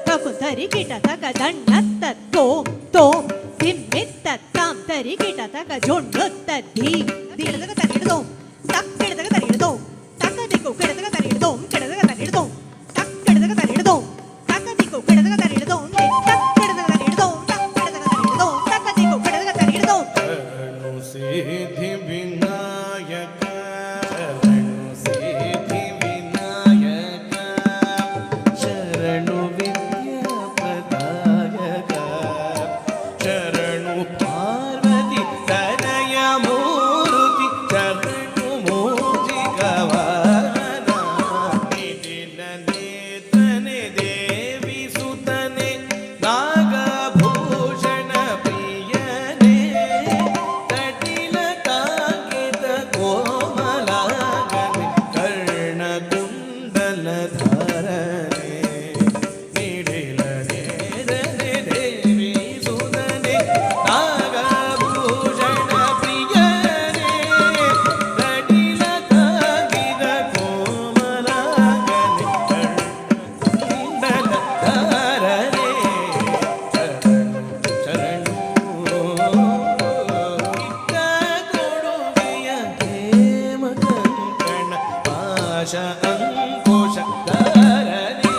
ಕಕುಂತರಿ ಕಿಟ ತಕ ದಣ್ಣತ್ತ ತೋಂ ತೋಂ ತಿಮ್ಮಿತ್ತ ತಾಂ ತರಿ ಕಿಟ ತಕ ಜೊಣ್ಣುತ್ತ ಧೀ ದಿಡದಗ ತರಿಡದೋಂ ತಕ್ ಕಿಡದಗ ತರಿಡದೋಂ ತಕ ದಿಕ್ಕು ಕಿಡದಗ ತರಿಡದೋಂ ಕಿಡದಗ ತರಿಡದೋಂ ತಕ್ ಕಿಡದಗ ತರಿಡದೋಂ ತಕ ದಿಕ್ಕು ಕಿಡದಗ ತರಿಡದೋಂ ತಕ್ ಕಿಡದಗ ತರಿಡದೋಂ ತಕ್ ಕಿಡದಗ ತರಿಡದೋಂ ತಕ ದಿಕ್ಕು ಕಿಡದಗ ತರಿಡದೋಂ ಶರಣು ಸಿದ್ಧಿ ವಿನಾಯಕ ಶರಣು ವಿದ್ಯಾ ಪ್ರದಾಯಕ ಶರಣು ಪಾರ್ವತಿ ತನಯ ಮೂರ್ತಿ ಶರಣು ಮೂರ್ತಿಕ ವಾಹನ ನಿಟಿಲ ನೇತ್ರನೆ ದೇವಿ ಸುತನೆ ನಾಗಭೂಷಣ ಪ್ರಿಯನೇ ಕಟಿಲ ಕಾಂಕಿತ ಕೋಮಲಾಗನೆ ಕರ್ಣ ಕುಂಡಲ ಧಾರನೆ ನಿಟಿಲ ನೇತ್ರನೆ ದೇವಿ ಸುತನೆ ನಾಗಭೂಷಣ ಪ್ರಿಯನೇ ಕಟಿಲ ಕಾಂಕಿತ ಕೋಮಲಾಗನೆ ಕರ್ಣ ಕುಂಡಲ ಧಾರನೆ ಶರಣು ಇಟ್ಟ ಕೊಡುಗೆಯ ಹೇಮ ಕಂಕಣ ಪಾಶ ಅಂಕುಶ ಧಾರನೆ